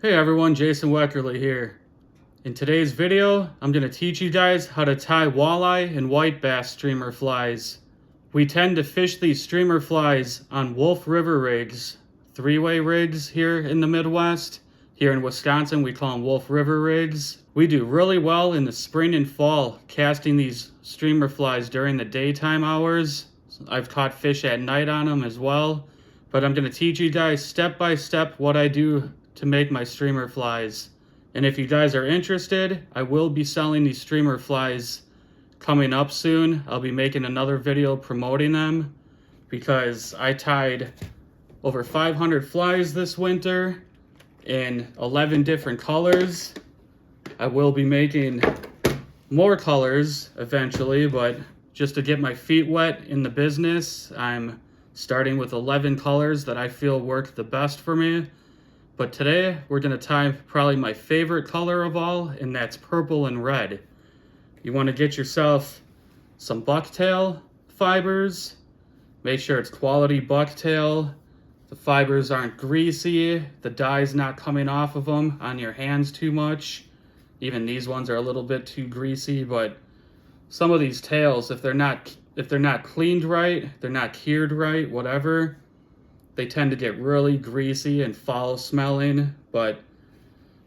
Hey everyone, Jason Weckerle here. In today's video, I'm going to teach you guys how to tie walleye and white bass streamer flies. We tend to fish these streamer flies on Wolf River rigs, three-way rigs here in the Midwest. Here in Wisconsin, we call them Wolf River rigs. We do really well in the spring and fall casting these streamer flies during the daytime hours. I've caught fish at night on them as well, but I'm going to teach you guys step by step what I do to make my streamer flies. And if you guys are interested, I will be selling these streamer flies coming up soon. I'll be making another video promoting them because I tied over 500 flies this winter in 11 different colors. I will be making more colors eventually, but just to get my feet wet in the business, I'm starting with 11 colors that I feel work the best for me. But today we're going to tie probably my favorite color of all, and that's purple and red. You want to get yourself some bucktail fibers. Make sure it's quality bucktail. The fibers aren't greasy. The dye's not coming off of them on your hands too much. Even these ones are a little bit too greasy, but some of these tails, if they're not cleaned right, they're not cured right, whatever, they tend to get really greasy and foul smelling. But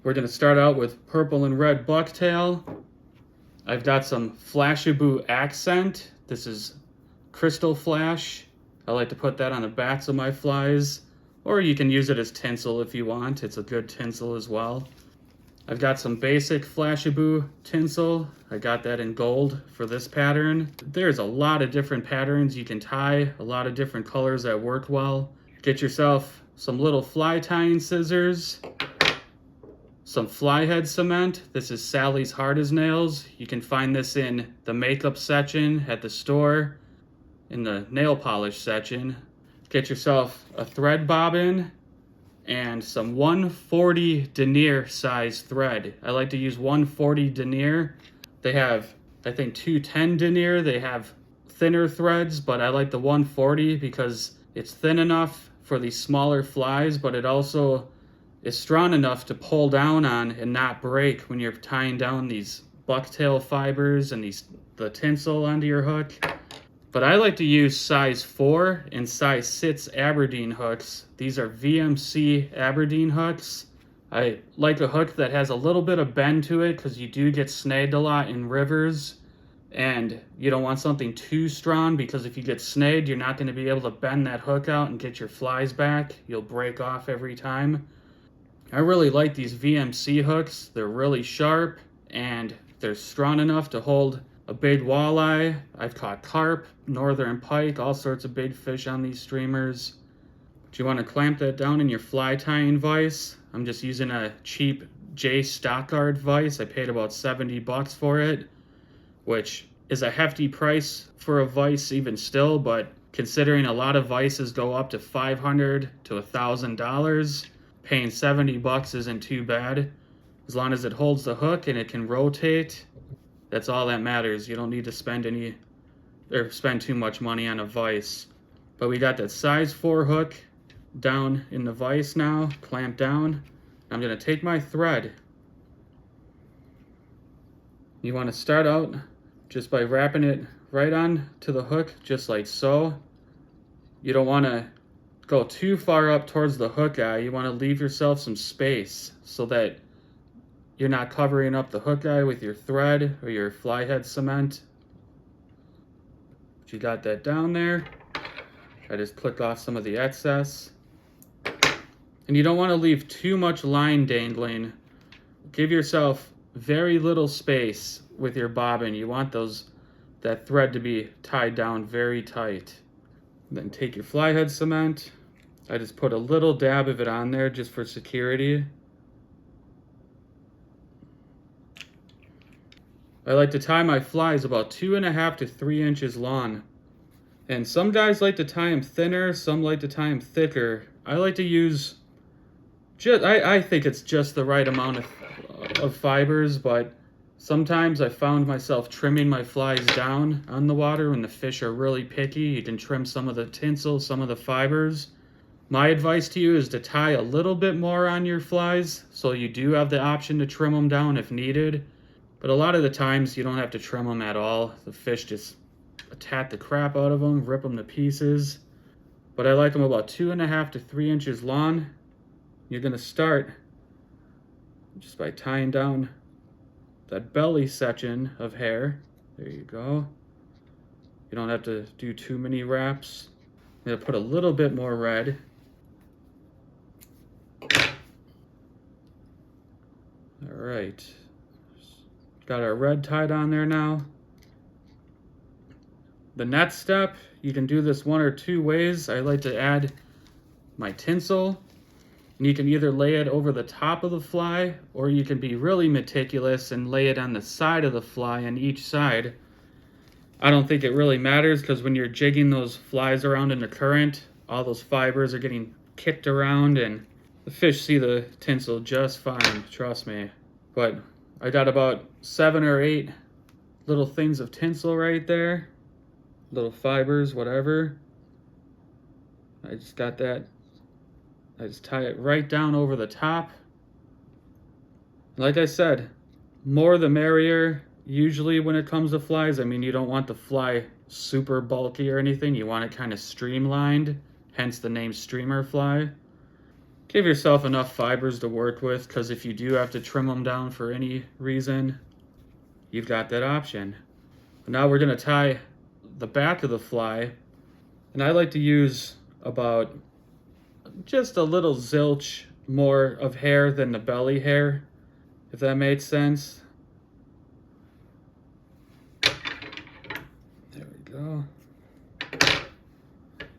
we're going to start out with purple and red bucktail. I've got some Flashabou accent. This is crystal flash. I like to put that on the backs of my flies, or you can use it as tinsel if you want. It's a good tinsel as well. I've got some basic Flashabou tinsel. I got that in gold for this pattern. There's a lot of different patterns you can tie, a lot of different colors that work well. Get yourself some little fly tying scissors, some fly head cement. This is Sally's Hard as Nails. You can find this in the makeup section at the store, in the nail polish section. Get yourself a thread bobbin and some 140 denier size thread. I like to use 140 denier. They have, I think, 210 denier. They have thinner threads, but I like the 140 because it's thin enough for these smaller flies, but it also is strong enough to pull down on and not break when you're tying down these bucktail fibers and the tinsel onto your hook. But I like to use size 4 and size 6 Aberdeen hooks. These are VMC Aberdeen hooks. I like a hook that has a little bit of bend to it because you do get snagged a lot in rivers. And you don't want something too strong because if you get snagged, you're not going to be able to bend that hook out and get your flies back. You'll break off every time. I really like these VMC hooks. They're really sharp and they're strong enough to hold a big walleye. I've caught carp, northern pike, all sorts of big fish on these streamers. But you want to clamp that down in your fly tying vise. I'm just using a cheap J Stockard vise. I paid about 70 bucks for it, which is a hefty price for a vise even still, but considering a lot of vices go up to $500 to $1,000, paying 70 bucks isn't too bad. As long as it holds the hook and it can rotate, that's all that matters. You don't need to spend too much money on a vise. But we got that size 4 hook down in the vise now, clamped down. I'm gonna take my thread. You want to start out just by wrapping it right on to the hook, just like so. You don't want to go too far up towards the hook eye. You want to leave yourself some space so that you're not covering up the hook eye with your thread or your fly head cement. But you got that down there. I just click off some of the excess. And you don't want to leave too much line dangling. Give yourself very little space with your bobbin. You want that thread to be tied down very tight. Then take your fly head cement. I just put a little dab of it on there just for security. I like to tie my flies about 2.5 to 3 inches long. And some guys like to tie them thinner, some like to tie them thicker. I like to use I think it's just the right amount of fibers, but sometimes I found myself trimming my flies down on the water when the fish are really picky. You can trim some of the tinsel, some of the fibers. My advice to you is to tie a little bit more on your flies, so you do have the option to trim them down if needed. But a lot of the times you don't have to trim them at all. The fish just attack the crap out of them, rip them to pieces. But I like them about 2.5 to 3 inches long. You're gonna start just by tying down that belly section of hair. There you go. You don't have to do too many wraps. I'm gonna put a little bit more red. All right, got our red tied on there now. The next step, you can do this one or two ways. I like to add my tinsel, and you can either lay it over the top of the fly, or you can be really meticulous and lay it on the side of the fly on each side. I don't think it really matters, because when you're jigging those flies around in the current, all those fibers are getting kicked around, and the fish see the tinsel just fine, trust me. But I got about 7 or 8 little things of tinsel right there. Little fibers, whatever. I just got that. I just tie it right down over the top. Like I said, more the merrier. Usually when it comes to flies, I mean, you don't want the fly super bulky or anything. You want it kind of streamlined, hence the name streamer fly. Give yourself enough fibers to work with, because if you do have to trim them down for any reason, you've got that option. Now we're going to tie the back of the fly, and I like to use about just a little zilch more of hair than the belly hair, if that makes sense. There we go.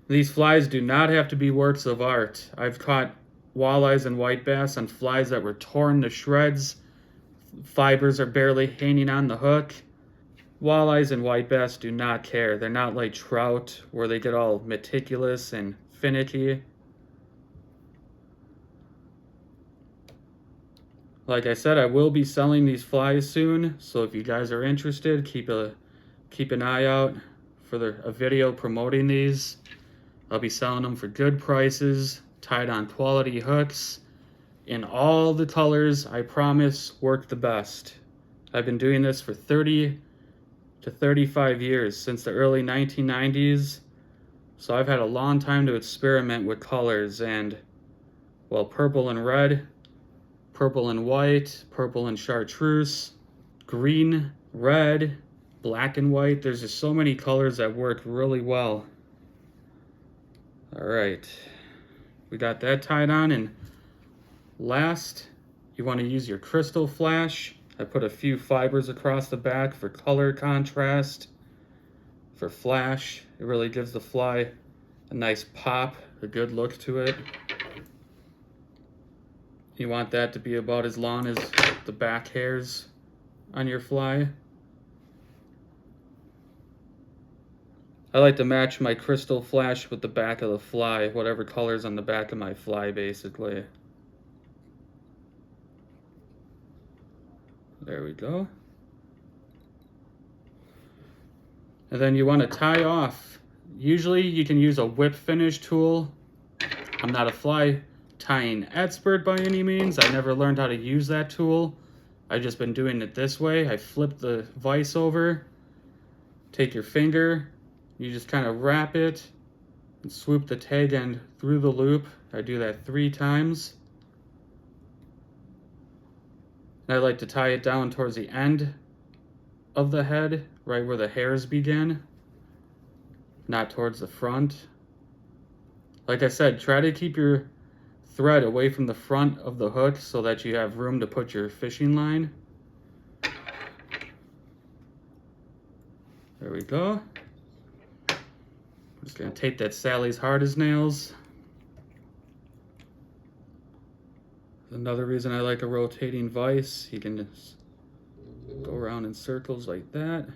These flies do not have to be works of art. I've caught walleyes and white bass on flies that were torn to shreds. Fibers are barely hanging on the hook. Walleyes and white bass do not care. They're not like trout where they get all meticulous and finicky. Like I said, I will be selling these flies soon, so if you guys are interested, keep an eye out for a video promoting these. I'll be selling them for good prices, tied on quality hooks, in all the colors I promise work the best. I've been doing this for 30 to 35 years, since the early 1990s, so I've had a long time to experiment with colors, and well, purple and red, purple and white, purple and chartreuse, green, red, black and white. There's just so many colors that work really well. All right, we got that tied on, and last, you want to use your crystal flash. I put a few fibers across the back for color contrast, for flash. It really gives the fly a nice pop, a good look to it. You want that to be about as long as the back hairs on your fly. I like to match my crystal flash with the back of the fly, whatever color's on the back of my fly, basically. There we go. And then you want to tie off. Usually you can use a whip finish tool. I'm not a fly tying expert by any means. I never learned how to use that tool. I've just been doing it this way. I flip the vise over, take your finger, you just kind of wrap it and swoop the tag end through the loop. I do that 3 times. And I like to tie it down towards the end of the head, right where the hairs begin, not towards the front. Like I said, try to keep your thread away from the front of the hook so that you have room to put your fishing line. There we go. I'm just gonna take that Sally's Hard as Nails. Another reason I like a rotating vise, you can just go around in circles like that.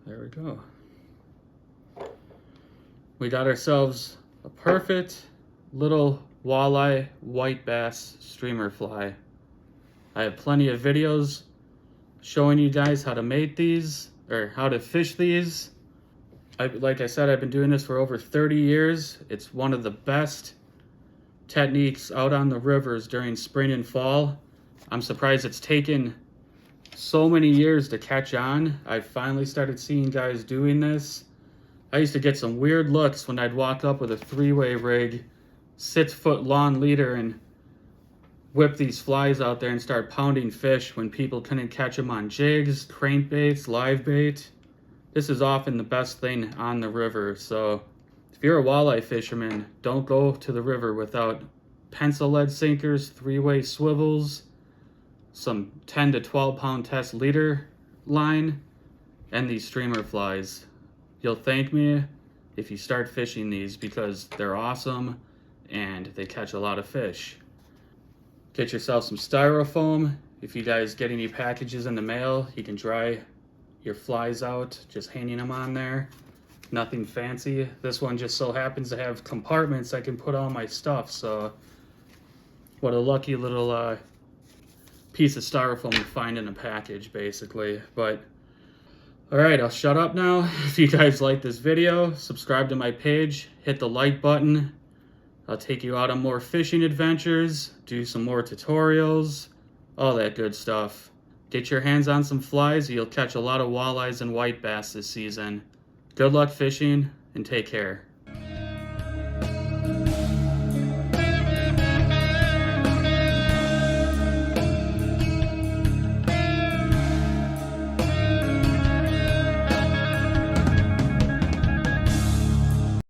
There we go. We got ourselves a perfect little walleye white bass streamer fly. I have plenty of videos showing you guys how to make these, or how to fish these. Like I said, I've been doing this for over 30 years. It's one of the best techniques out on the rivers during spring and fall. I'm surprised it's taken so many years to catch on. I finally started seeing guys doing this. I used to get some weird looks when I'd walk up with a 3-way rig, 6-foot long leader, and whip these flies out there and start pounding fish when people couldn't catch them on jigs, crankbaits, live bait. This is often the best thing on the river. So if you're a walleye fisherman, don't go to the river without pencil lead sinkers, 3-way swivels, some 10 to 12 pound test leader line, and these streamer flies. You'll thank me if you start fishing these because they're awesome and they catch a lot of fish. Get yourself some styrofoam. If you guys get any packages in the mail, you can dry your flies out just hanging them on there. Nothing fancy. This one just so happens to have compartments I can put all my stuff, so what a lucky little piece of styrofoam to find in a package, basically. But alright, I'll shut up now. If you guys like this video, subscribe to my page, hit the like button. I'll take you out on more fishing adventures, do some more tutorials, all that good stuff. Get your hands on some flies, you'll catch a lot of walleyes and white bass this season. Good luck fishing, and take care.